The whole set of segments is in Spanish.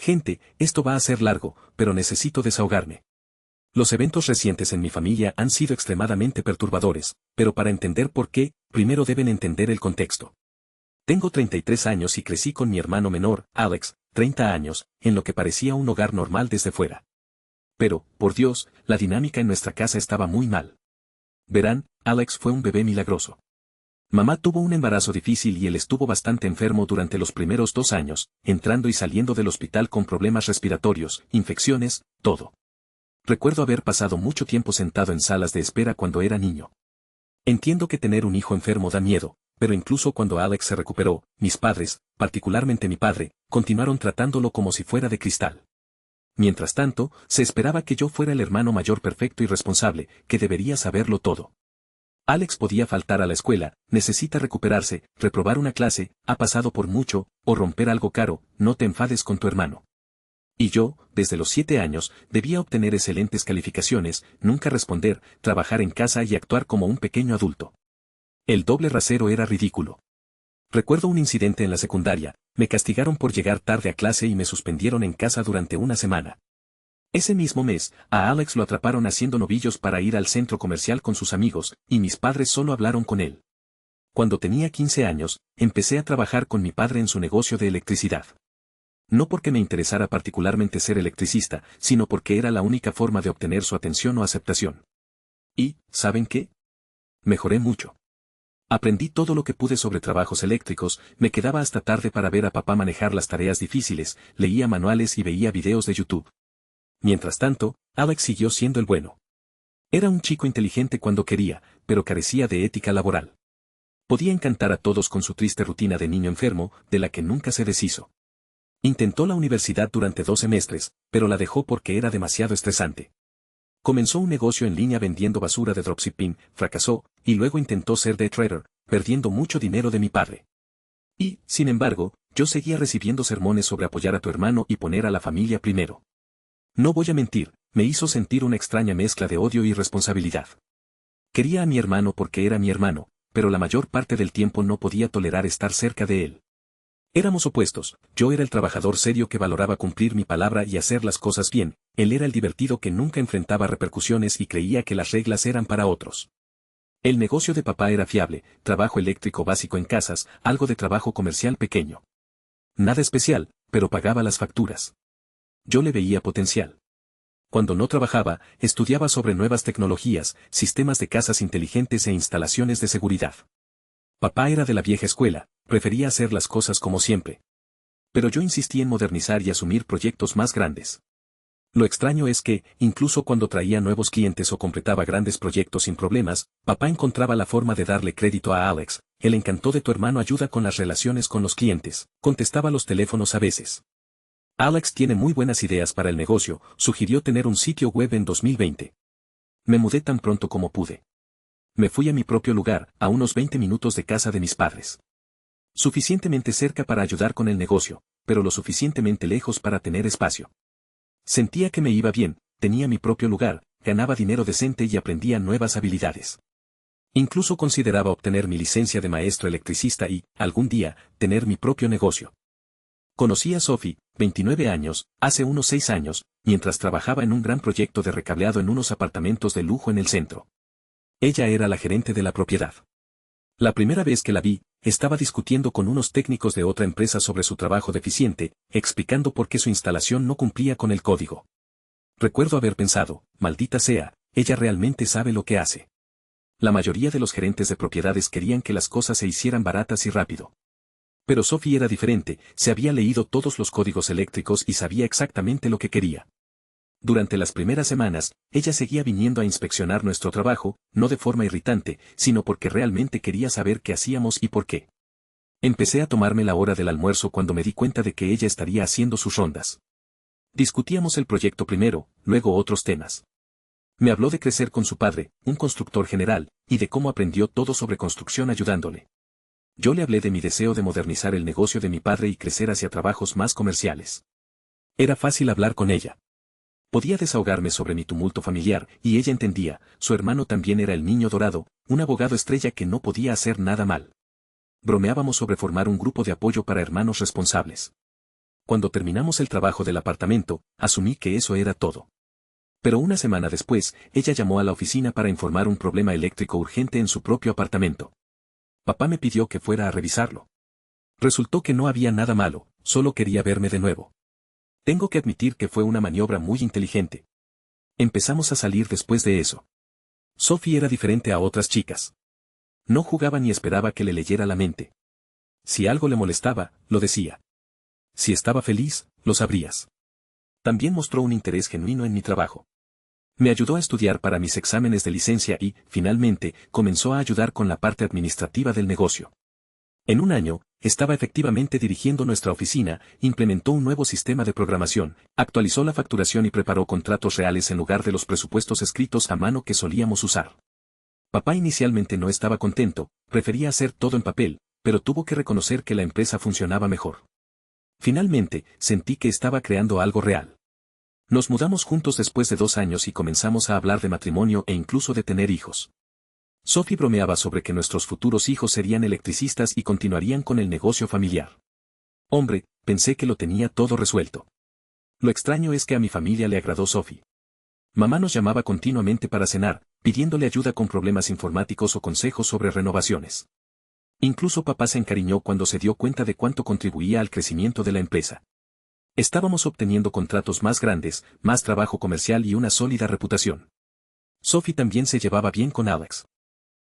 Gente, esto va a ser largo, pero necesito desahogarme. Los eventos recientes en mi familia han sido extremadamente perturbadores, pero para entender por qué, primero deben entender el contexto. Tengo 33 años y crecí con mi hermano menor, Alex, 30 años, en lo que parecía un hogar normal desde fuera. Pero, por Dios, la dinámica en nuestra casa estaba muy mal. Verán, Alex fue un bebé milagroso. Mamá tuvo un embarazo difícil y él estuvo bastante enfermo durante los primeros 2 años, entrando y saliendo del hospital con problemas respiratorios, infecciones, todo. Recuerdo haber pasado mucho tiempo sentado en salas de espera cuando era niño. Entiendo que tener un hijo enfermo da miedo, pero incluso cuando Alex se recuperó, mis padres, particularmente mi padre, continuaron tratándolo como si fuera de cristal. Mientras tanto, se esperaba que yo fuera el hermano mayor perfecto y responsable, que debería saberlo todo. Alex podía faltar a la escuela, necesita recuperarse, reprobar una clase, ha pasado por mucho, o romper algo caro, no te enfades con tu hermano. Y yo, desde los 7 años, debía obtener excelentes calificaciones, nunca responder, trabajar en casa y actuar como un pequeño adulto. El doble rasero era ridículo. Recuerdo un incidente en la secundaria, me castigaron por llegar tarde a clase y me suspendieron en casa durante una semana. Ese mismo mes, a Alex lo atraparon haciendo novillos para ir al centro comercial con sus amigos, y mis padres solo hablaron con él. Cuando tenía 15 años, empecé a trabajar con mi padre en su negocio de electricidad. No porque me interesara particularmente ser electricista, sino porque era la única forma de obtener su atención o aceptación. Y, ¿saben qué? Mejoré mucho. Aprendí todo lo que pude sobre trabajos eléctricos, me quedaba hasta tarde para ver a papá manejar las tareas difíciles, leía manuales y veía videos de YouTube. Mientras tanto, Alex siguió siendo el bueno. Era un chico inteligente cuando quería, pero carecía de ética laboral. Podía encantar a todos con su triste rutina de niño enfermo, de la que nunca se deshizo. Intentó la universidad durante 2 semestres, pero la dejó porque era demasiado estresante. Comenzó un negocio en línea vendiendo basura de dropshipping, fracasó, y luego intentó ser day trader, perdiendo mucho dinero de mi padre. Y, sin embargo, yo seguía recibiendo sermones sobre apoyar a tu hermano y poner a la familia primero. No voy a mentir, me hizo sentir una extraña mezcla de odio y responsabilidad. Quería a mi hermano porque era mi hermano, pero la mayor parte del tiempo no podía tolerar estar cerca de él. Éramos opuestos, yo era el trabajador serio que valoraba cumplir mi palabra y hacer las cosas bien, él era el divertido que nunca enfrentaba repercusiones y creía que las reglas eran para otros. El negocio de papá era fiable, trabajo eléctrico básico en casas, algo de trabajo comercial pequeño. Nada especial, pero pagaba las facturas. Yo le veía potencial. Cuando no trabajaba, estudiaba sobre nuevas tecnologías, sistemas de casas inteligentes e instalaciones de seguridad. Papá era de la vieja escuela, prefería hacer las cosas como siempre. Pero yo insistí en modernizar y asumir proyectos más grandes. Lo extraño es que, incluso cuando traía nuevos clientes o completaba grandes proyectos sin problemas, papá encontraba la forma de darle crédito a Alex. El encanto de tu hermano ayuda con las relaciones con los clientes, contestaba los teléfonos a veces. Alex tiene muy buenas ideas para el negocio, sugirió tener un sitio web en 2020. Me mudé tan pronto como pude. Me fui a mi propio lugar, a unos 20 minutos de casa de mis padres. Suficientemente cerca para ayudar con el negocio, pero lo suficientemente lejos para tener espacio. Sentía que me iba bien, tenía mi propio lugar, ganaba dinero decente y aprendía nuevas habilidades. Incluso consideraba obtener mi licencia de maestro electricista y, algún día, tener mi propio negocio. Conocí a Sophie, 29 años, hace unos 6 años, mientras trabajaba en un gran proyecto de recableado en unos apartamentos de lujo en el centro. Ella era la gerente de la propiedad. La primera vez que la vi, estaba discutiendo con unos técnicos de otra empresa sobre su trabajo deficiente, explicando por qué su instalación no cumplía con el código. Recuerdo haber pensado, maldita sea, ella realmente sabe lo que hace. La mayoría de los gerentes de propiedades querían que las cosas se hicieran baratas y rápido. Pero Sophie era diferente, se había leído todos los códigos eléctricos y sabía exactamente lo que quería. Durante las primeras semanas, ella seguía viniendo a inspeccionar nuestro trabajo, no de forma irritante, sino porque realmente quería saber qué hacíamos y por qué. Empecé a tomarme la hora del almuerzo cuando me di cuenta de que ella estaría haciendo sus rondas. Discutíamos el proyecto primero, luego otros temas. Me habló de crecer con su padre, un constructor general, y de cómo aprendió todo sobre construcción ayudándole. Yo le hablé de mi deseo de modernizar el negocio de mi padre y crecer hacia trabajos más comerciales. Era fácil hablar con ella. Podía desahogarme sobre mi tumulto familiar, y ella entendía, su hermano también era el niño dorado, un abogado estrella que no podía hacer nada mal. Bromeábamos sobre formar un grupo de apoyo para hermanos responsables. Cuando terminamos el trabajo del apartamento, asumí que eso era todo. Pero una semana después, ella llamó a la oficina para informar un problema eléctrico urgente en su propio apartamento. Papá me pidió que fuera a revisarlo. Resultó que no había nada malo, solo quería verme de nuevo. Tengo que admitir que fue una maniobra muy inteligente. Empezamos a salir después de eso. Sophie era diferente a otras chicas. No jugaba ni esperaba que le leyera la mente. Si algo le molestaba, lo decía. Si estaba feliz, lo sabrías. También mostró un interés genuino en mi trabajo. Me ayudó a estudiar para mis exámenes de licencia y, finalmente, comenzó a ayudar con la parte administrativa del negocio. En un año, estaba efectivamente dirigiendo nuestra oficina, implementó un nuevo sistema de programación, actualizó la facturación y preparó contratos reales en lugar de los presupuestos escritos a mano que solíamos usar. Papá inicialmente no estaba contento, prefería hacer todo en papel, pero tuvo que reconocer que la empresa funcionaba mejor. Finalmente, sentí que estaba creando algo real. Nos mudamos juntos después de 2 años y comenzamos a hablar de matrimonio e incluso de tener hijos. Sophie bromeaba sobre que nuestros futuros hijos serían electricistas y continuarían con el negocio familiar. Hombre, pensé que lo tenía todo resuelto. Lo extraño es que a mi familia le agradó Sophie. Mamá nos llamaba continuamente para cenar, pidiéndole ayuda con problemas informáticos o consejos sobre renovaciones. Incluso papá se encariñó cuando se dio cuenta de cuánto contribuía al crecimiento de la empresa. Estábamos obteniendo contratos más grandes, más trabajo comercial y una sólida reputación. Sophie también se llevaba bien con Alex.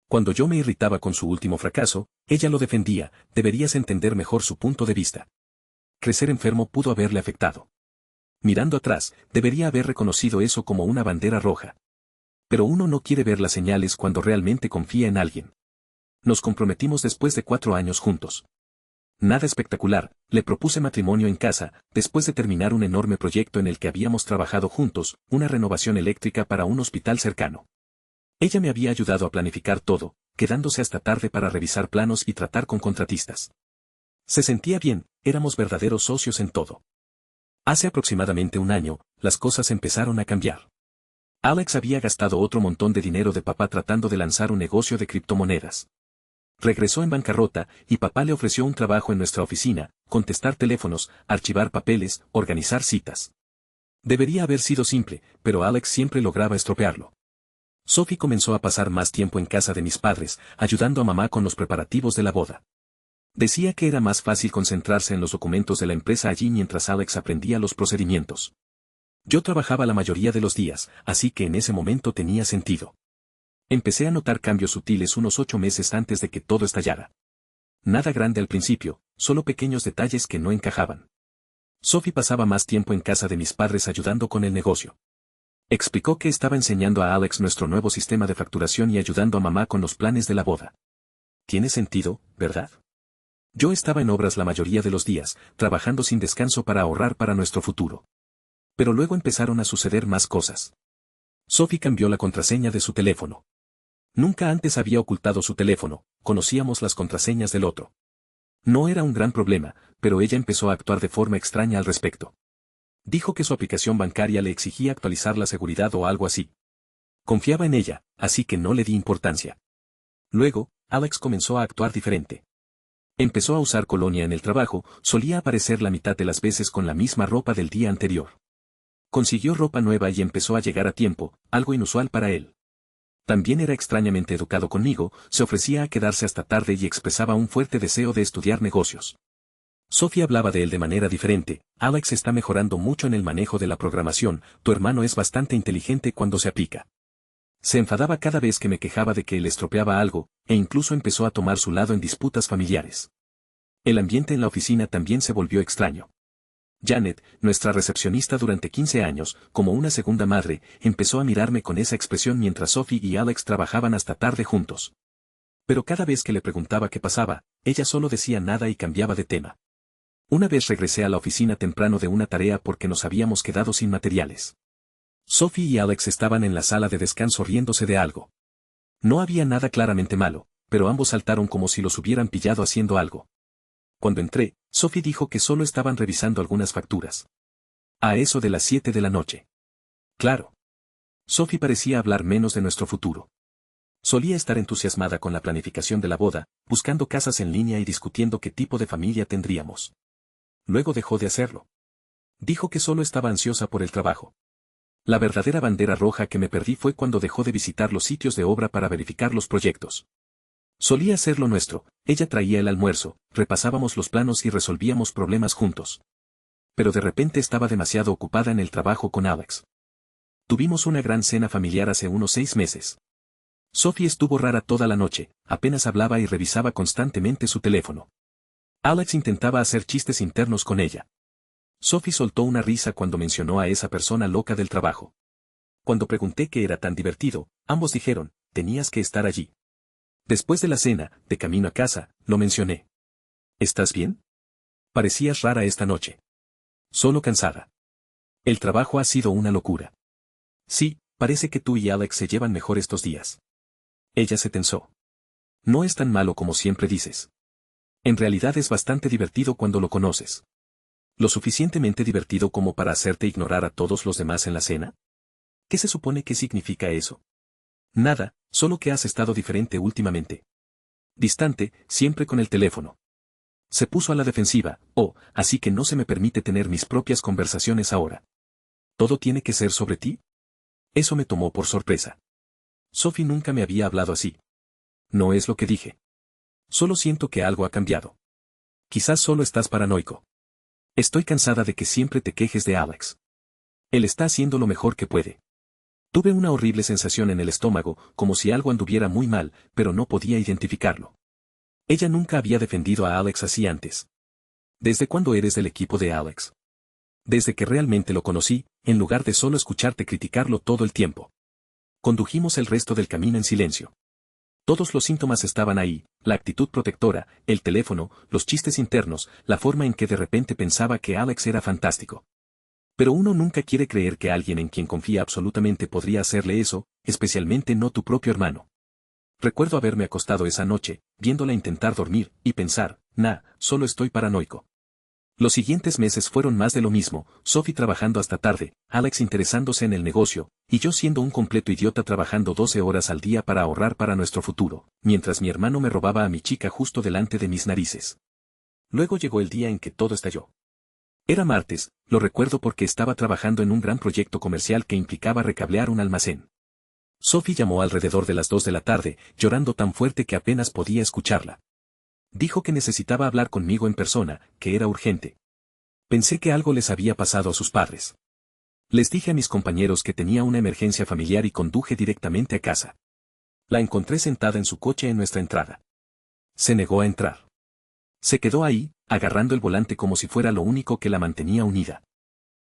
Cuando yo me irritaba con su último fracaso, ella lo defendía, deberías entender mejor su punto de vista. Crecer enfermo pudo haberle afectado. Mirando atrás, debería haber reconocido eso como una bandera roja. Pero uno no quiere ver las señales cuando realmente confía en alguien. Nos comprometimos después de 4 años juntos. Nada espectacular, le propuse matrimonio en casa, después de terminar un enorme proyecto en el que habíamos trabajado juntos, una renovación eléctrica para un hospital cercano. Ella me había ayudado a planificar todo, quedándose hasta tarde para revisar planos y tratar con contratistas. Se sentía bien, éramos verdaderos socios en todo. Hace aproximadamente un año, las cosas empezaron a cambiar. Alex había gastado otro montón de dinero de papá tratando de lanzar un negocio de criptomonedas. Regresó en bancarrota, y papá le ofreció un trabajo en nuestra oficina, contestar teléfonos, archivar papeles, organizar citas. Debería haber sido simple, pero Alex siempre lograba estropearlo. Sophie comenzó a pasar más tiempo en casa de mis padres, ayudando a mamá con los preparativos de la boda. Decía que era más fácil concentrarse en los documentos de la empresa allí mientras Alex aprendía los procedimientos. Yo trabajaba la mayoría de los días, así que en ese momento tenía sentido. Empecé a notar cambios sutiles unos 8 meses antes de que todo estallara. Nada grande al principio, solo pequeños detalles que no encajaban. Sophie pasaba más tiempo en casa de mis padres ayudando con el negocio. Explicó que estaba enseñando a Alex nuestro nuevo sistema de facturación y ayudando a mamá con los planes de la boda. Tiene sentido, ¿verdad? Yo estaba en obras la mayoría de los días, trabajando sin descanso para ahorrar para nuestro futuro. Pero luego empezaron a suceder más cosas. Sophie cambió la contraseña de su teléfono. Nunca antes había ocultado su teléfono, conocíamos las contraseñas del otro. No era un gran problema, pero ella empezó a actuar de forma extraña al respecto. Dijo que su aplicación bancaria le exigía actualizar la seguridad o algo así. Confiaba en ella, así que no le di importancia. Luego, Alex comenzó a actuar diferente. Empezó a usar colonia en el trabajo, solía aparecer la mitad de las veces con la misma ropa del día anterior. Consiguió ropa nueva y empezó a llegar a tiempo, algo inusual para él. También era extrañamente educado conmigo, se ofrecía a quedarse hasta tarde y expresaba un fuerte deseo de estudiar negocios. Sophie hablaba de él de manera diferente: Alex está mejorando mucho en el manejo de la programación, tu hermano es bastante inteligente cuando se aplica. Se enfadaba cada vez que me quejaba de que él estropeaba algo, e incluso empezó a tomar su lado en disputas familiares. El ambiente en la oficina también se volvió extraño. Janet, nuestra recepcionista durante 15 años, como una segunda madre, empezó a mirarme con esa expresión mientras Sophie y Alex trabajaban hasta tarde juntos. Pero cada vez que le preguntaba qué pasaba, ella solo decía nada y cambiaba de tema. Una vez regresé a la oficina temprano de una tarea porque nos habíamos quedado sin materiales. Sophie y Alex estaban en la sala de descanso riéndose de algo. No había nada claramente malo, pero ambos saltaron como si los hubieran pillado haciendo algo. Cuando entré, Sophie dijo que solo estaban revisando algunas facturas. A eso de las 7 de la noche. Claro. Sophie parecía hablar menos de nuestro futuro. Solía estar entusiasmada con la planificación de la boda, buscando casas en línea y discutiendo qué tipo de familia tendríamos. Luego dejó de hacerlo. Dijo que solo estaba ansiosa por el trabajo. La verdadera bandera roja que me perdí fue cuando dejó de visitar los sitios de obra para verificar los proyectos. Solía ser lo nuestro, ella traía el almuerzo, repasábamos los planos y resolvíamos problemas juntos. Pero de repente estaba demasiado ocupada en el trabajo con Alex. Tuvimos una gran cena familiar hace unos 6 meses. Sophie estuvo rara toda la noche, apenas hablaba y revisaba constantemente su teléfono. Alex intentaba hacer chistes internos con ella. Sophie soltó una risa cuando mencionó a esa persona loca del trabajo. Cuando pregunté qué era tan divertido, ambos dijeron, tenías que estar allí. Después de la cena, de camino a casa, lo mencioné. ¿Estás bien? Parecías rara esta noche. Solo cansada. El trabajo ha sido una locura. Sí, parece que tú y Alex se llevan mejor estos días. Ella se tensó. No es tan malo como siempre dices. En realidad es bastante divertido cuando lo conoces. ¿Lo suficientemente divertido como para hacerte ignorar a todos los demás en la cena? ¿Qué se supone que significa eso? Nada, solo que has estado diferente últimamente. Distante, siempre con el teléfono. Se puso a la defensiva, así que no se me permite tener mis propias conversaciones ahora. ¿Todo tiene que ser sobre ti? Eso me tomó por sorpresa. Sophie nunca me había hablado así. No es lo que dije. Solo siento que algo ha cambiado. Quizás solo estás paranoico. Estoy cansada de que siempre te quejes de Alex. Él está haciendo lo mejor que puede. Tuve una horrible sensación en el estómago, como si algo anduviera muy mal, pero no podía identificarlo. Ella nunca había defendido a Alex así antes. ¿Desde cuándo eres del equipo de Alex? Desde que realmente lo conocí, en lugar de solo escucharte criticarlo todo el tiempo. Condujimos el resto del camino en silencio. Todos los síntomas estaban ahí, la actitud protectora, el teléfono, los chistes internos, la forma en que de repente pensaba que Alex era fantástico. Pero uno nunca quiere creer que alguien en quien confía absolutamente podría hacerle eso, especialmente no tu propio hermano. Recuerdo haberme acostado esa noche, viéndola intentar dormir, y pensar, solo estoy paranoico. Los siguientes meses fueron más de lo mismo, Sophie trabajando hasta tarde, Alex interesándose en el negocio, y yo siendo un completo idiota trabajando 12 horas al día para ahorrar para nuestro futuro, mientras mi hermano me robaba a mi chica justo delante de mis narices. Luego llegó el día en que todo estalló. Era martes, lo recuerdo porque estaba trabajando en un gran proyecto comercial que implicaba recablear un almacén. Sophie llamó alrededor de las 2 de la tarde, llorando tan fuerte que apenas podía escucharla. Dijo que necesitaba hablar conmigo en persona, que era urgente. Pensé que algo les había pasado a sus padres. Les dije a mis compañeros que tenía una emergencia familiar y conduje directamente a casa. La encontré sentada en su coche en nuestra entrada. Se negó a entrar. Se quedó ahí, agarrando el volante como si fuera lo único que la mantenía unida.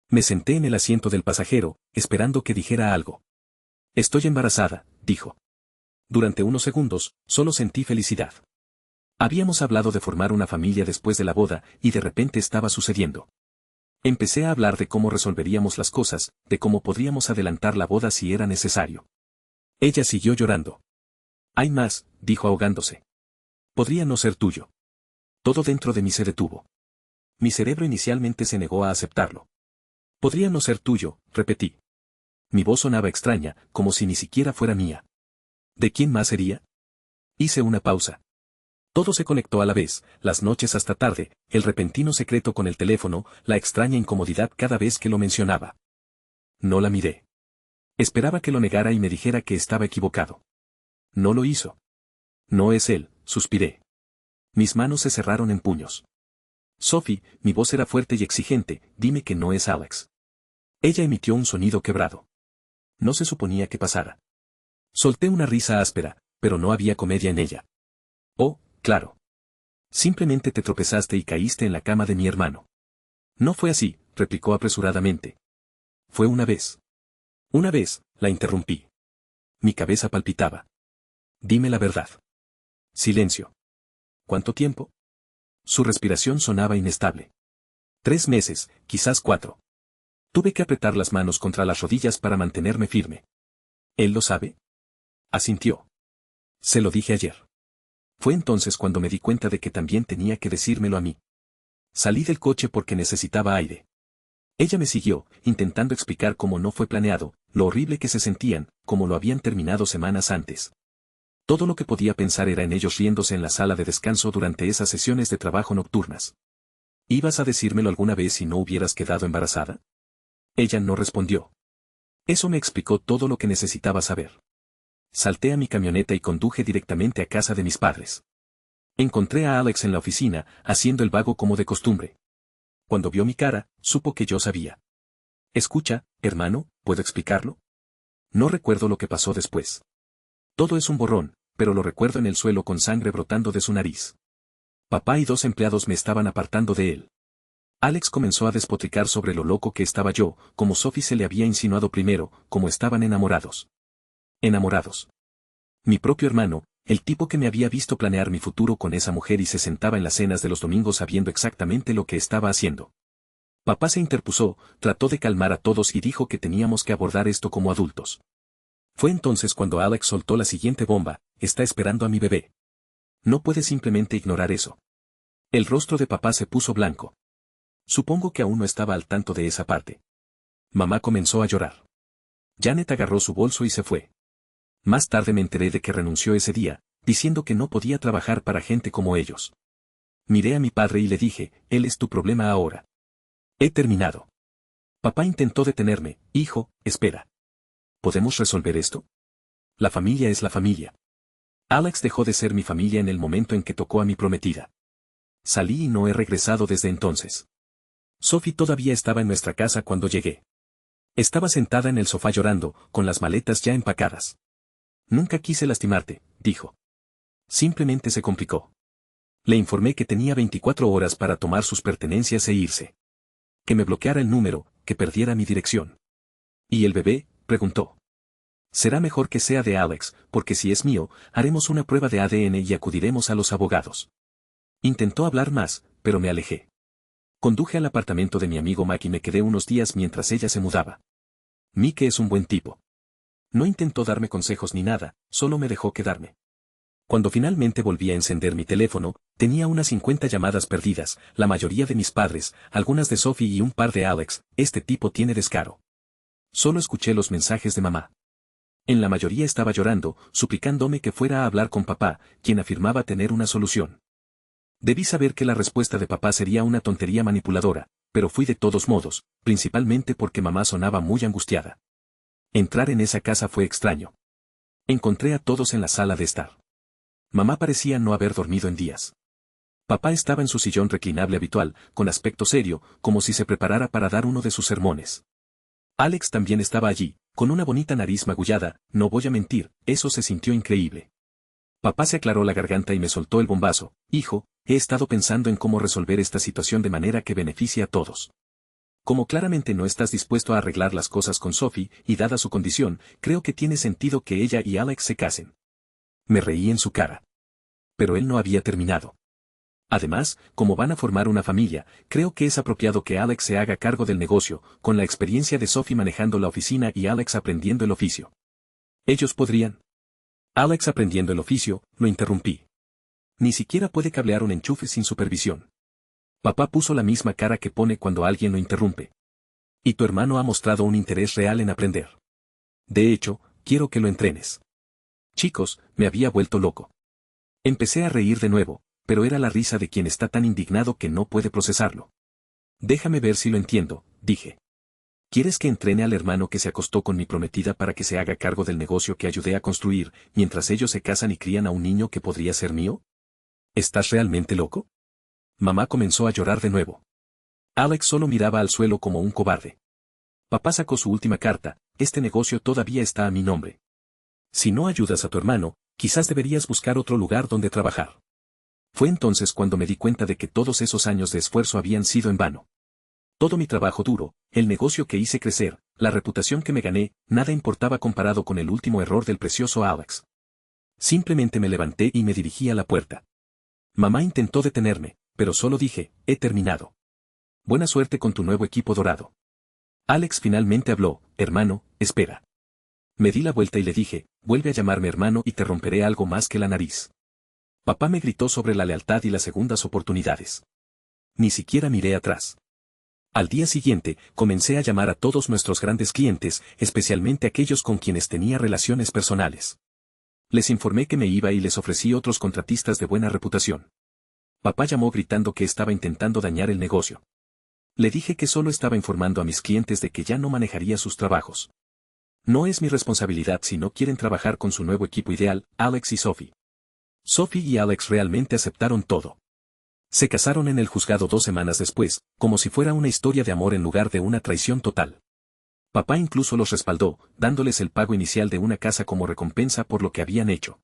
Me senté en el asiento del pasajero, esperando que dijera algo. Estoy embarazada, dijo. Durante unos segundos, solo sentí felicidad. Habíamos hablado de formar una familia después de la boda, y de repente estaba sucediendo. Empecé a hablar de cómo resolveríamos las cosas, de cómo podríamos adelantar la boda si era necesario. Ella siguió llorando. Hay más, dijo ahogándose. Podría no ser tuyo. Todo dentro de mí se detuvo. Mi cerebro inicialmente se negó a aceptarlo. Podría no ser tuyo, repetí. Mi voz sonaba extraña, como si ni siquiera fuera mía. ¿De quién más sería? Hice una pausa. Todo se conectó a la vez, las noches hasta tarde, el repentino secreto con el teléfono, la extraña incomodidad cada vez que lo mencionaba. No la miré. Esperaba que lo negara y me dijera que estaba equivocado. No lo hizo. No es él, suspiré. Mis manos se cerraron en puños. Sophie, mi voz era fuerte y exigente, dime que no es Alex. Ella emitió un sonido quebrado. No se suponía que pasara. Solté una risa áspera, pero no había comedia en ella. Oh, claro. Simplemente te tropezaste y caíste en la cama de mi hermano. No fue así, replicó apresuradamente. Fue una vez. Una vez, la interrumpí. Mi cabeza palpitaba. Dime la verdad. Silencio. ¿Cuánto tiempo? Su respiración sonaba inestable. 3 meses, quizás 4. Tuve que apretar las manos contra las rodillas para mantenerme firme. ¿Él lo sabe? Asintió. Se lo dije ayer. Fue entonces cuando me di cuenta de que también tenía que decírmelo a mí. Salí del coche porque necesitaba aire. Ella me siguió, intentando explicar cómo no fue planeado, lo horrible que se sentían, cómo lo habían terminado semanas antes. Todo lo que podía pensar era en ellos riéndose en la sala de descanso durante esas sesiones de trabajo nocturnas. ¿Ibas a decírmelo alguna vez si no hubieras quedado embarazada? Ella no respondió. Eso me explicó todo lo que necesitaba saber. Salté a mi camioneta y conduje directamente a casa de mis padres. Encontré a Alex en la oficina, haciendo el vago como de costumbre. Cuando vio mi cara, supo que yo sabía. Escucha, hermano, ¿puedo explicarlo? No recuerdo lo que pasó después. Todo es un borrón, pero lo recuerdo en el suelo con sangre brotando de su nariz. Papá y 2 empleados me estaban apartando de él. Alex comenzó a despotricar sobre lo loco que estaba yo, como Sophie se le había insinuado primero, como estaban enamorados. Enamorados. Mi propio hermano, el tipo que me había visto planear mi futuro con esa mujer y se sentaba en las cenas de los domingos sabiendo exactamente lo que estaba haciendo. Papá se interpuso, trató de calmar a todos y dijo que teníamos que abordar esto como adultos. Fue entonces cuando Alex soltó la siguiente bomba: está esperando a mi bebé. No puede simplemente ignorar eso. El rostro de papá se puso blanco. Supongo que aún no estaba al tanto de esa parte. Mamá comenzó a llorar. Janet agarró su bolso y se fue. Más tarde me enteré de que renunció ese día, diciendo que no podía trabajar para gente como ellos. Miré a mi padre y le dije, él es tu problema ahora. He terminado. Papá intentó detenerme, hijo, espera. ¿Podemos resolver esto? La familia es la familia. Alex dejó de ser mi familia en el momento en que tocó a mi prometida. Salí y no he regresado desde entonces. Sophie todavía estaba en nuestra casa cuando llegué. Estaba sentada en el sofá llorando, con las maletas ya empacadas. Nunca quise lastimarte, dijo. Simplemente se complicó. Le informé que tenía 24 horas para tomar sus pertenencias e irse. Que me bloqueara el número, que perdiera mi dirección. ¿Y el bebé?, preguntó. Será mejor que sea de Alex, porque si es mío, haremos una prueba de ADN y acudiremos a los abogados. Intentó hablar más, pero me alejé. Conduje al apartamento de mi amigo Mac y me quedé unos días mientras ella se mudaba. Mike es un buen tipo. No intentó darme consejos ni nada, solo me dejó quedarme. Cuando finalmente volví a encender mi teléfono, tenía unas 50 llamadas perdidas, la mayoría de mis padres, algunas de Sophie y un par de Alex. Este tipo tiene descaro. Solo escuché los mensajes de mamá. En la mayoría estaba llorando, suplicándome que fuera a hablar con papá, quien afirmaba tener una solución. Debí saber que la respuesta de papá sería una tontería manipuladora, pero fui de todos modos, principalmente porque mamá sonaba muy angustiada. Entrar en esa casa fue extraño. Encontré a todos en la sala de estar. Mamá parecía no haber dormido en días. Papá estaba en su sillón reclinable habitual, con aspecto serio, como si se preparara para dar uno de sus sermones. Alex también estaba allí, con una bonita nariz magullada, no voy a mentir, eso se sintió increíble. Papá se aclaró la garganta y me soltó el bombazo: hijo, he estado pensando en cómo resolver esta situación de manera que beneficie a todos. Como claramente no estás dispuesto a arreglar las cosas con Sophie, y dada su condición, creo que tiene sentido que ella y Alex se casen. Me reí en su cara. Pero él no había terminado. Además, como van a formar una familia, creo que es apropiado que Alex se haga cargo del negocio, con la experiencia de Sophie manejando la oficina y Alex aprendiendo el oficio. Ellos podrían. Alex aprendiendo el oficio, lo interrumpí. Ni siquiera puede cablear un enchufe sin supervisión. Papá puso la misma cara que pone cuando alguien lo interrumpe. Y tu hermano ha mostrado un interés real en aprender. De hecho, quiero que lo entrenes. Chicos, me había vuelto loco. Empecé a reír de nuevo, pero era la risa de quien está tan indignado que no puede procesarlo. Déjame ver si lo entiendo, dije. ¿Quieres que entrene al hermano que se acostó con mi prometida para que se haga cargo del negocio que ayudé a construir, mientras ellos se casan y crían a un niño que podría ser mío? ¿Estás realmente loco? Mamá comenzó a llorar de nuevo. Alex solo miraba al suelo como un cobarde. Papá sacó su última carta: este negocio todavía está a mi nombre. Si no ayudas a tu hermano, quizás deberías buscar otro lugar donde trabajar. Fue entonces cuando me di cuenta de que todos esos años de esfuerzo habían sido en vano. Todo mi trabajo duro, el negocio que hice crecer, la reputación que me gané, nada importaba comparado con el último error del precioso Alex. Simplemente me levanté y me dirigí a la puerta. Mamá intentó detenerme, pero solo dije: he terminado. Buena suerte con tu nuevo equipo dorado. Alex finalmente habló: hermano, espera. Me di la vuelta y le dije: vuelve a llamarme hermano y te romperé algo más que la nariz. Papá me gritó sobre la lealtad y las segundas oportunidades. Ni siquiera miré atrás. Al día siguiente, comencé a llamar a todos nuestros grandes clientes, especialmente aquellos con quienes tenía relaciones personales. Les informé que me iba y les ofrecí otros contratistas de buena reputación. Papá llamó gritando que estaba intentando dañar el negocio. Le dije que solo estaba informando a mis clientes de que ya no manejaría sus trabajos. No es mi responsabilidad si no quieren trabajar con su nuevo equipo ideal, Alex y Sophie. Sophie y Alex realmente aceptaron todo. Se casaron en el juzgado 2 semanas después, como si fuera una historia de amor en lugar de una traición total. Papá incluso los respaldó, dándoles el pago inicial de una casa como recompensa por lo que habían hecho.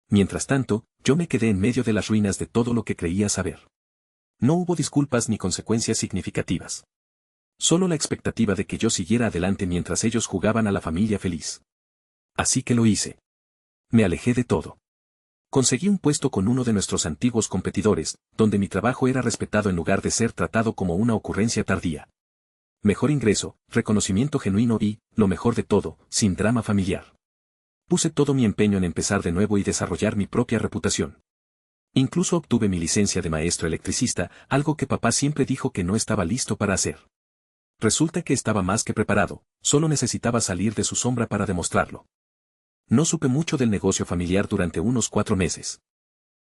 Mientras tanto, yo me quedé en medio de las ruinas de todo lo que creía saber. No hubo disculpas ni consecuencias significativas. Solo la expectativa de que yo siguiera adelante mientras ellos jugaban a la familia feliz. Así que lo hice. Me alejé de todo. Conseguí un puesto con uno de nuestros antiguos competidores, donde mi trabajo era respetado en lugar de ser tratado como una ocurrencia tardía. Mejor ingreso, reconocimiento genuino y, lo mejor de todo, sin drama familiar. Puse todo mi empeño en empezar de nuevo y desarrollar mi propia reputación. Incluso obtuve mi licencia de maestro electricista, algo que papá siempre dijo que no estaba listo para hacer. Resulta que estaba más que preparado, solo necesitaba salir de su sombra para demostrarlo. No supe mucho del negocio familiar durante unos 4 meses.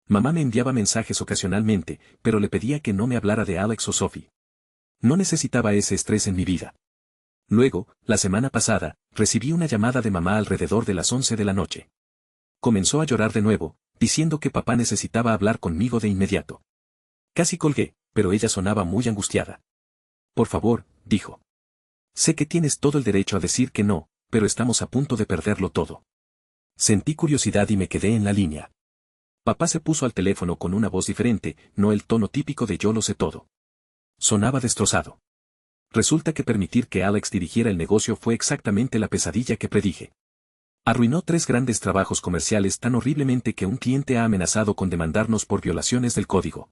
Mamá me enviaba mensajes ocasionalmente, pero le pedía que no me hablara de Alex o Sophie. No necesitaba ese estrés en mi vida. Luego, la semana pasada, recibí una llamada de mamá alrededor de las 11 de la noche. Comenzó a llorar de nuevo, diciendo que papá necesitaba hablar conmigo de inmediato. Casi colgué, pero ella sonaba muy angustiada. Por favor, dijo. Sé que tienes todo el derecho a decir que no, pero estamos a punto de perderlo todo. Sentí curiosidad y me quedé en la línea. Papá se puso al teléfono con una voz diferente, no el tono típico de yo lo sé todo. Sonaba destrozado. Resulta que permitir que Alex dirigiera el negocio fue exactamente la pesadilla que predije. Arruinó 3 grandes trabajos comerciales tan horriblemente que un cliente ha amenazado con demandarnos por violaciones del código.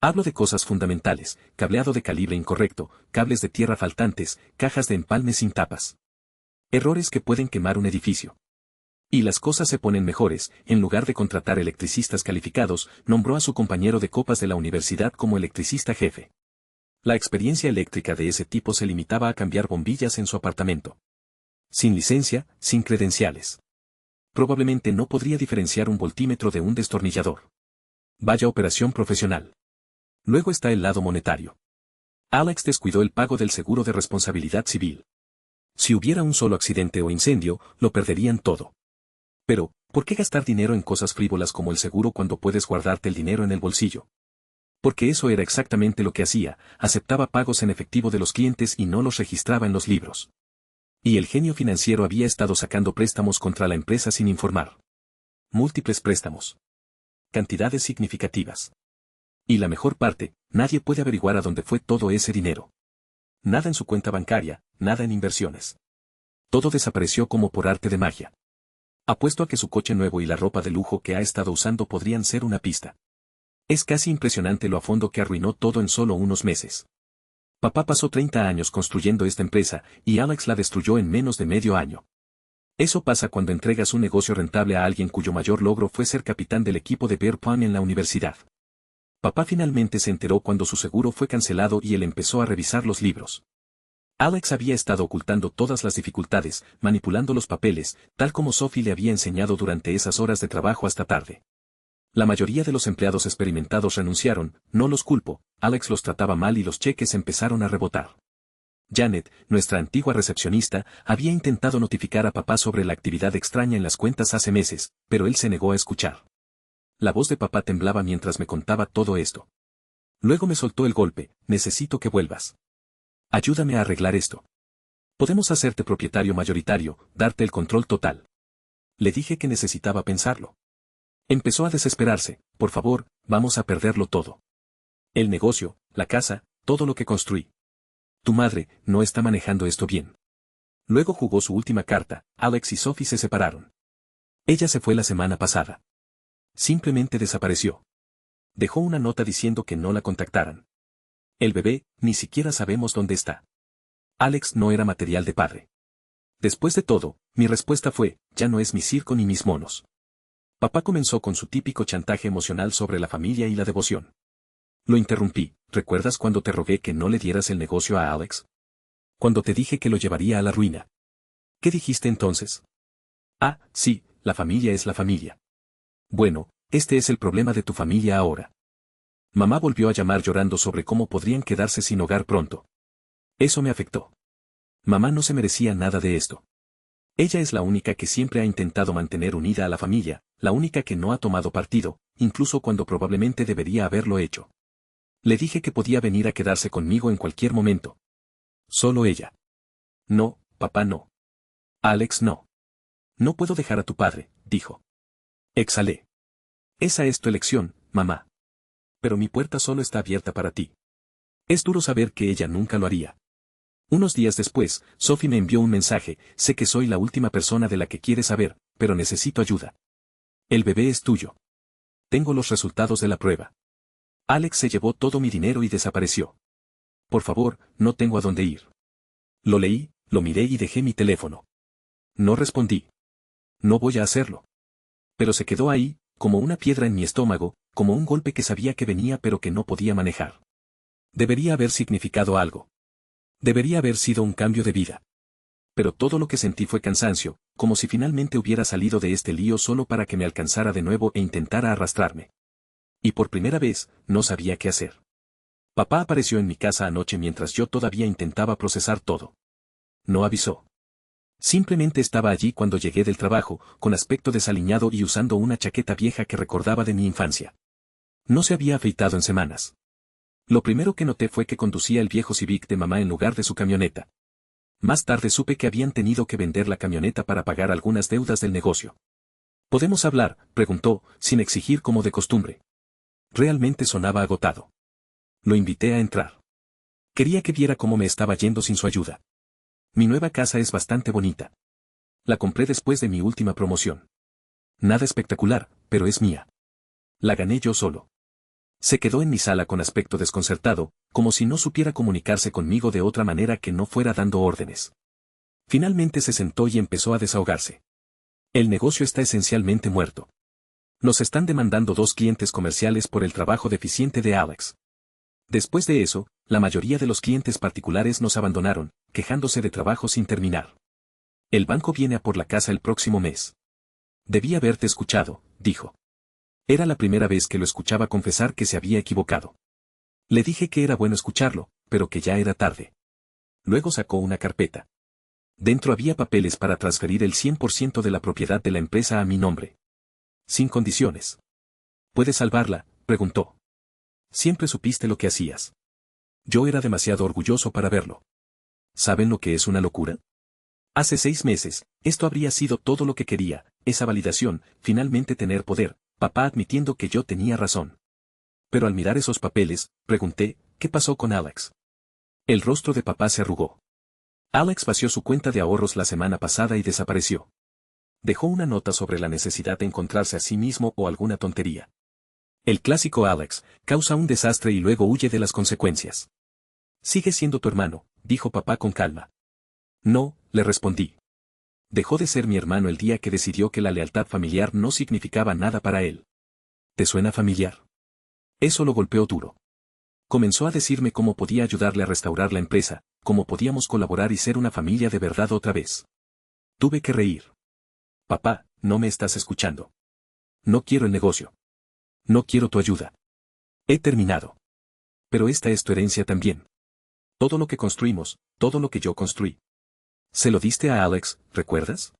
Hablo de cosas fundamentales, cableado de calibre incorrecto, cables de tierra faltantes, cajas de empalme sin tapas. Errores que pueden quemar un edificio. Y las cosas se ponen mejores, en lugar de contratar electricistas calificados, nombró a su compañero de copas de la universidad como electricista jefe. La experiencia eléctrica de ese tipo se limitaba a cambiar bombillas en su apartamento. Sin licencia, sin credenciales. Probablemente no podría diferenciar un voltímetro de un destornillador. Vaya operación profesional. Luego está el lado monetario. Alex descuidó el pago del seguro de responsabilidad civil. Si hubiera un solo accidente o incendio, lo perderían todo. Pero, ¿por qué gastar dinero en cosas frívolas como el seguro cuando puedes guardarte el dinero en el bolsillo? Porque eso era exactamente lo que hacía, aceptaba pagos en efectivo de los clientes y no los registraba en los libros. Y el genio financiero había estado sacando préstamos contra la empresa sin informar. Múltiples préstamos. Cantidades significativas. Y la mejor parte, nadie puede averiguar a dónde fue todo ese dinero. Nada en su cuenta bancaria, nada en inversiones. Todo desapareció como por arte de magia. Apuesto a que su coche nuevo y la ropa de lujo que ha estado usando podrían ser una pista. Es casi impresionante lo a fondo que arruinó todo en solo unos meses. Papá pasó 30 años construyendo esta empresa, y Alex la destruyó en menos de medio año. Eso pasa cuando entregas un negocio rentable a alguien cuyo mayor logro fue ser capitán del equipo de beer pong en la universidad. Papá finalmente se enteró cuando su seguro fue cancelado y él empezó a revisar los libros. Alex había estado ocultando todas las dificultades, manipulando los papeles, tal como Sophie le había enseñado durante esas horas de trabajo hasta tarde. La mayoría de los empleados experimentados renunciaron, no los culpo, Alex los trataba mal y los cheques empezaron a rebotar. Janet, nuestra antigua recepcionista, había intentado notificar a papá sobre la actividad extraña en las cuentas hace meses, pero él se negó a escuchar. La voz de papá temblaba mientras me contaba todo esto. Luego me soltó el golpe, necesito que vuelvas. Ayúdame a arreglar esto. Podemos hacerte propietario mayoritario, darte el control total. Le dije que necesitaba pensarlo. Empezó a desesperarse, por favor, vamos a perderlo todo. El negocio, la casa, todo lo que construí. Tu madre, no está manejando esto bien. Luego jugó su última carta, Alex y Sophie se separaron. Ella se fue la semana pasada. Simplemente desapareció. Dejó una nota diciendo que no la contactaran. El bebé, ni siquiera sabemos dónde está. Alex no era material de padre. Después de todo, mi respuesta fue, ya no es mi circo ni mis monos. Papá comenzó con su típico chantaje emocional sobre la familia y la devoción. Lo interrumpí, ¿recuerdas cuando te rogué que no le dieras el negocio a Alex? Cuando te dije que lo llevaría a la ruina. ¿Qué dijiste entonces? Ah, sí, la familia es la familia. Bueno, este es el problema de tu familia ahora. Mamá volvió a llamar llorando sobre cómo podrían quedarse sin hogar pronto. Eso me afectó. Mamá no se merecía nada de esto. Ella es la única que siempre ha intentado mantener unida a la familia, la única que no ha tomado partido, incluso cuando probablemente debería haberlo hecho. Le dije que podía venir a quedarse conmigo en cualquier momento. Solo ella. No, papá no. Alex no. No puedo dejar a tu padre, dijo. Exhalé. Esa es tu elección, mamá. Pero mi puerta solo está abierta para ti. Es duro saber que ella nunca lo haría. Unos días después, Sophie me envió un mensaje: sé que soy la última persona de la que quieres saber, pero necesito ayuda. El bebé es tuyo. Tengo los resultados de la prueba. Alex se llevó todo mi dinero y desapareció. Por favor, no tengo a dónde ir. Lo leí, lo miré y dejé mi teléfono. No respondí. No voy a hacerlo. Pero se quedó ahí, como una piedra en mi estómago, como un golpe que sabía que venía pero que no podía manejar. Debería haber significado algo. Debería haber sido un cambio de vida. Pero todo lo que sentí fue cansancio, como si finalmente hubiera salido de este lío solo para que me alcanzara de nuevo e intentara arrastrarme. Y por primera vez, no sabía qué hacer. Papá apareció en mi casa anoche mientras yo todavía intentaba procesar todo. No avisó. Simplemente estaba allí cuando llegué del trabajo, con aspecto desaliñado y usando una chaqueta vieja que recordaba de mi infancia. No se había afeitado en semanas. Lo primero que noté fue que conducía el viejo Civic de mamá en lugar de su camioneta. Más tarde supe que habían tenido que vender la camioneta para pagar algunas deudas del negocio. ¿Podemos hablar?, preguntó, sin exigir como de costumbre. Realmente sonaba agotado. Lo invité a entrar. Quería que viera cómo me estaba yendo sin su ayuda. Mi nueva casa es bastante bonita. La compré después de mi última promoción. Nada espectacular, pero es mía. La gané yo solo. Se quedó en mi sala con aspecto desconcertado, como si no supiera comunicarse conmigo de otra manera que no fuera dando órdenes. Finalmente se sentó y empezó a desahogarse. El negocio está esencialmente muerto. Nos están demandando 2 clientes comerciales por el trabajo deficiente de Alex. Después de eso, la mayoría de los clientes particulares nos abandonaron, quejándose de trabajo sin terminar. El banco viene a por la casa el próximo mes. Debí haberte escuchado, dijo. Era la primera vez que lo escuchaba confesar que se había equivocado. Le dije que era bueno escucharlo, pero que ya era tarde. Luego sacó una carpeta. Dentro había papeles para transferir el 100% de la propiedad de la empresa a mi nombre. Sin condiciones. ¿Puedes salvarla?, preguntó. Siempre supiste lo que hacías. Yo era demasiado orgulloso para verlo. ¿Saben lo que es una locura? Hace 6 meses, esto habría sido todo lo que quería, esa validación, finalmente tener poder, papá admitiendo que yo tenía razón. Pero al mirar esos papeles, pregunté, ¿qué pasó con Alex? El rostro de papá se arrugó. Alex vació su cuenta de ahorros la semana pasada y desapareció. Dejó una nota sobre la necesidad de encontrarse a sí mismo o alguna tontería. El clásico Alex, causa un desastre y luego huye de las consecuencias. Sigue siendo tu hermano, dijo papá con calma. No, le respondí. Dejó de ser mi hermano el día que decidió que la lealtad familiar no significaba nada para él. ¿Te suena familiar? Eso lo golpeó duro. Comenzó a decirme cómo podía ayudarle a restaurar la empresa, cómo podíamos colaborar y ser una familia de verdad otra vez. Tuve que reír. Papá, no me estás escuchando. No quiero el negocio. No quiero tu ayuda. He terminado. Pero esta es tu herencia también. Todo lo que construimos, todo lo que yo construí. Se lo diste a Alex, ¿recuerdas?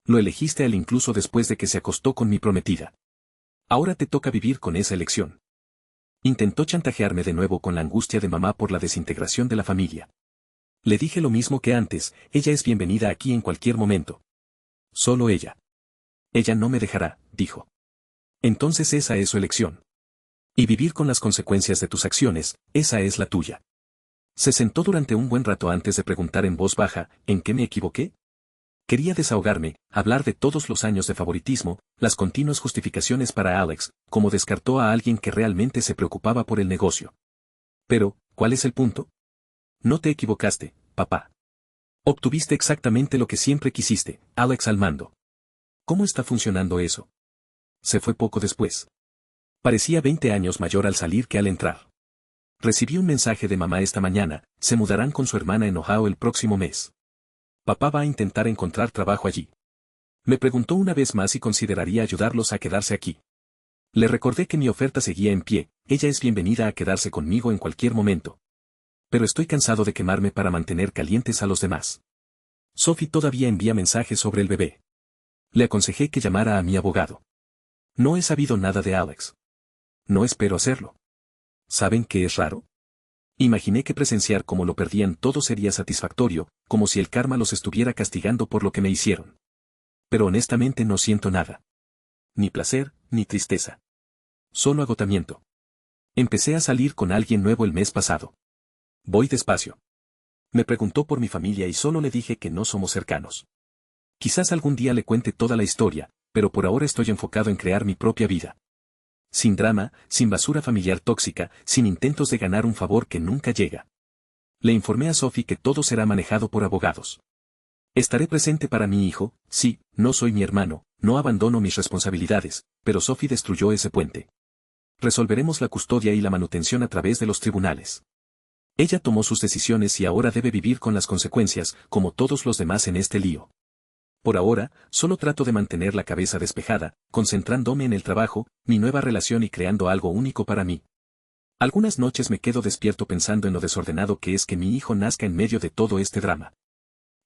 Lo elegiste a él incluso después de que se acostó con mi prometida. Ahora te toca vivir con esa elección. Intentó chantajearme de nuevo con la angustia de mamá por la desintegración de la familia. Le dije lo mismo que antes, ella es bienvenida aquí en cualquier momento. Solo ella. Ella no me dejará, dijo. Entonces esa es su elección. Y vivir con las consecuencias de tus acciones, esa es la tuya. Se sentó durante un buen rato antes de preguntar en voz baja, ¿en qué me equivoqué? Quería desahogarme, hablar de todos los años de favoritismo, las continuas justificaciones para Alex, cómo descartó a alguien que realmente se preocupaba por el negocio. Pero, ¿cuál es el punto? No te equivocaste, papá. Obtuviste exactamente lo que siempre quisiste, Alex al mando. ¿Cómo está funcionando eso? Se fue poco después. Parecía 20 años mayor al salir que al entrar. Recibí un mensaje de mamá esta mañana, se mudarán con su hermana en Ohio el próximo mes. Papá va a intentar encontrar trabajo allí. Me preguntó una vez más si consideraría ayudarlos a quedarse aquí. Le recordé que mi oferta seguía en pie, ella es bienvenida a quedarse conmigo en cualquier momento. Pero estoy cansado de quemarme para mantener calientes a los demás. Sophie todavía envía mensajes sobre el bebé. Le aconsejé que llamara a mi abogado. No he sabido nada de Alex. No espero hacerlo. ¿Saben qué es raro? Imaginé que presenciar cómo lo perdían todo sería satisfactorio, como si el karma los estuviera castigando por lo que me hicieron. Pero honestamente no siento nada. Ni placer, ni tristeza. Solo agotamiento. Empecé a salir con alguien nuevo el mes pasado. Voy despacio. Me preguntó por mi familia y solo le dije que no somos cercanos. Quizás algún día le cuente toda la historia, pero por ahora estoy enfocado en crear mi propia vida. Sin drama, sin basura familiar tóxica, sin intentos de ganar un favor que nunca llega. Le informé a Sophie que todo será manejado por abogados. Estaré presente para mi hijo, sí, no soy mi hermano, no abandono mis responsabilidades, pero Sophie destruyó ese puente. Resolveremos la custodia y la manutención a través de los tribunales. Ella tomó sus decisiones y ahora debe vivir con las consecuencias, como todos los demás en este lío. Por ahora, solo trato de mantener la cabeza despejada, concentrándome en el trabajo, mi nueva relación y creando algo único para mí. Algunas noches me quedo despierto pensando en lo desordenado que es que mi hijo nazca en medio de todo este drama.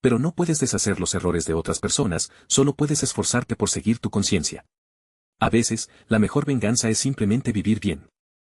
Pero no puedes deshacer los errores de otras personas, solo puedes esforzarte por seguir tu conciencia. A veces, la mejor venganza es simplemente vivir bien.